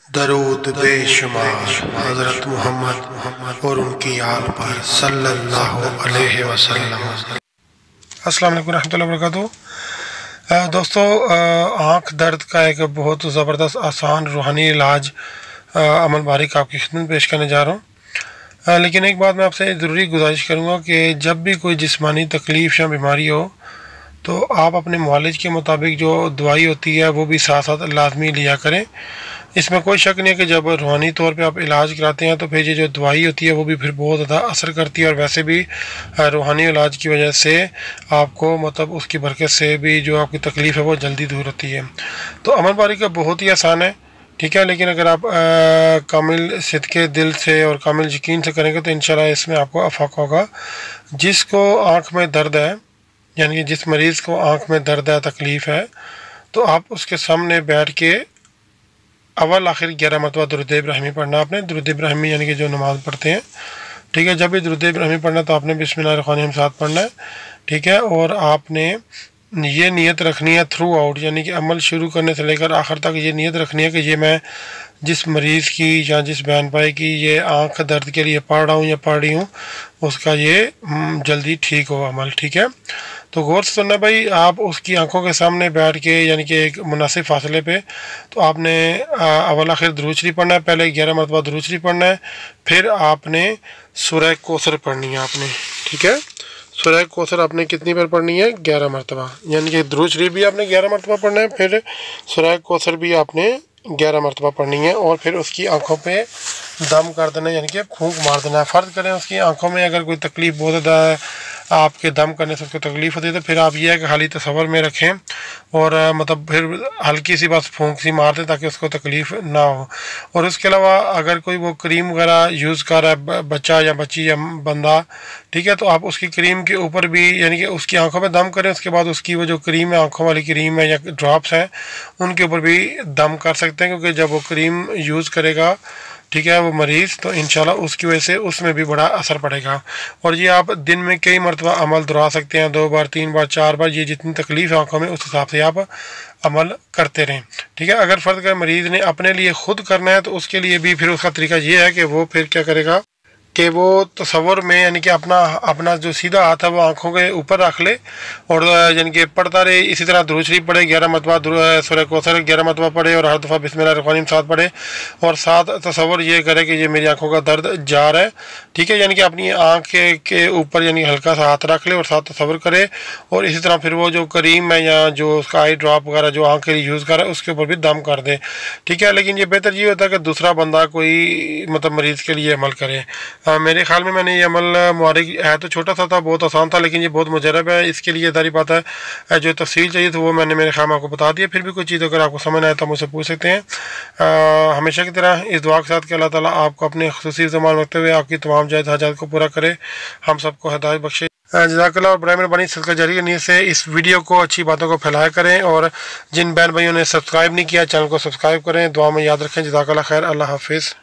दरूद बेशुमार हज़रत मोहम्मद और उनकी आल पर सल्लल्लाहु अलैहि वसल्लम। अस्सलाम वालेकुम रहमतुल्लाहि व बरकातुहू। दोस्तों, आँख दर्द का एक बहुत ज़बरदस्त आसान रूहानी इलाज अमल बारिक आपकी खिदमत पेश करने जा रहा हूँ। लेकिन एक बात मैं आपसे ज़रूरी गुजारिश करूँगा कि जब भी कोई जिस्मानी तकलीफ़ या बीमारी हो तो आप अपने मुआलिज के मुताबिक जो दवाई होती है वो भी साथ साथ लाजमी लिया करें। इसमें कोई शक नहीं है कि जब रूहानी तौर पे आप इलाज कराते हैं तो फिर ये जो दवाई होती है वो भी फिर बहुत ज़्यादा असर करती है, और वैसे भी रूहानी इलाज की वजह से आपको मतलब उसकी बरकत से भी जो आपकी तकलीफ़ है वो जल्दी दूर होती है। तो अमल बारिक का बहुत ही आसान है, ठीक है। लेकिन अगर आप कामिल सिद्के दिल से और कामिल यकीन से करेंगे तो इंशाल्लाह इसमें आपको अफ़ाक होगा। जिसको आँख में दर्द है, यानी कि जिस मरीज़ को आँख में दर्द है, तकलीफ़ है, तो आप उसके सामने बैठ के अव्वल आखिर 11 मरतबा दुरूद इब्राहिमी पढ़ना। आपने दुरूद इब्राहिमी यानी कि जो नमाज़ पढ़ते हैं, ठीक है। जब भी दुरूद इब्राहिमी पढ़ना तो आपने बिस्मिल्लाहिर्रहमानिर्रहीम साथ पढ़ना है, ठीक है। और आपने ये नियत रखनी है थ्रू आउट, यानी कि अमल शुरू करने से लेकर आखिर तक ये नियत रखनी है कि ये मैं जिस मरीज़ की या जिस बहन भाई की ये आँख दर्द के लिए पढ़ रहा हूँ या पढ़ रही हूँ उसका ये जल्दी ठीक हो अमल, ठीक है। तो गौर से सुनना भाई, आप उसकी आंखों के सामने बैठ के यानी कि एक मुनासिब फासले पे तो आपने अव्वल आखिर दुरूद शरीफ पढ़ना है। पहले 11 मरतबा दुरूद शरीफ पढ़ना है, फिर आपने सूरह कौसर पढ़नी है आपने, ठीक है। सूरह कौसर आपने कितनी बार पढ़नी है? 11 मरतबा, यानी कि दुरूद शरीफ भी आपने 11 मरतबा पढ़ना है, फिर सूरह कौसर भी आपने 11 मरतबा पढ़नी है, और फिर उसकी आंखों पे दम कर देना, यानी कि फूंक मार देना है। फ़र्ज़ करें उसकी आंखों में अगर कोई तकलीफ़ बहुत ज़्यादा है, आपके दम करने से उसको तकलीफ़ होती है, तो फिर आप ये है कि खाली तसव्वुर में रखें और मतलब फिर हल्की सी बस फूंक सी मार दें ताकि उसको तकलीफ़ ना हो। और उसके अलावा अगर कोई वो क्रीम वगैरह यूज़ कर रहा है बच्चा या बच्ची या बंदा, ठीक है, तो आप उसकी क्रीम के ऊपर भी यानी कि उसकी आंखों में दम करें। उसके बाद उसकी वो जो क्रीम है, आंखों वाली क्रीम है या ड्रॉप्स हैं, उनके ऊपर भी दम कर सकते हैं, क्योंकि जब वो क्रीम यूज़ करेगा, ठीक है, वो मरीज़, तो इंशाल्लाह उसकी वजह से उसमें भी बड़ा असर पड़ेगा। और ये आप दिन में कई मरतबा अमल दोहरा सकते हैं, 2 बार 3 बार 4 बार, ये जितनी तकलीफ़ है आँखों में उस हिसाब से आप अमल करते रहें, ठीक है। अगर फ़र्ज़ करें मरीज़ ने अपने लिए ख़ुद करना है तो उसके लिए भी फिर उसका तरीका ये है कि वो फिर क्या करेगा कि वो तसव्वुर में यानी कि अपना जो सीधा हाथ है वो आँखों के ऊपर रख ले और यानी कि पढ़ता रहे। इसी तरह दुरूद शरीफ पढ़े, 11 मरतबा सूरह कौसर 11 मरतबा पढ़े और हर दफ़ा बिस्मिल्लाहिर्रहमानिर्रहीम साथ पढ़े, और साथ तसव्वुर ये करे कि ये मेरी आँखों का दर्द जा रहा है, ठीक है। यानी कि अपनी आँख के ऊपर यानी हल्का सा हाथ रख ले और साथ तसव्वुर करे, और इसी तरह फिर वो जो क्रीम है या जो उसका आई ड्रॉप वगैरह जो आँख के लिए यूज़ कर रहा है उसके ऊपर भी दम कर दे, ठीक है। लेकिन ये बेहतर ये होता है कि दूसरा बंदा कोई मतलब मरीज़ के लिए अमल करे। मेरे ख्याल में मैंने ये अमल मुबारक है तो छोटा सा था, बहुत आसान था, लेकिन ये बहुत मुजरब है। इसके लिए सारी बात है जो तफसील चाहिए तो वो मैंने मेरे ख्याल में आपको बता दिया। फिर भी कोई चीज़ अगर आपको समझ आए तो मुझसे पूछ सकते हैं। हमेशा की तरह इस दुआ के साथ कि अल्लाह ताला आपको अपने खुसूसी ज़मान रखते हुए आपकी तमाम जायज़ हाजात को पूरा करे, हम सबको हिदायत बख्शे। जज़ाकल्लाह। और बराए मेहरबानी सदका जारी नीयत से इस वीडियो को, अच्छी बातों को फैलाया करें, और जिन बहन भाइयों ने सब्सक्राइब नहीं किया चैनल को सब्सक्राइब करें। दुआ में याद रखें। जज़ाकल्लाह खैर। अल्लाह हाफिज़।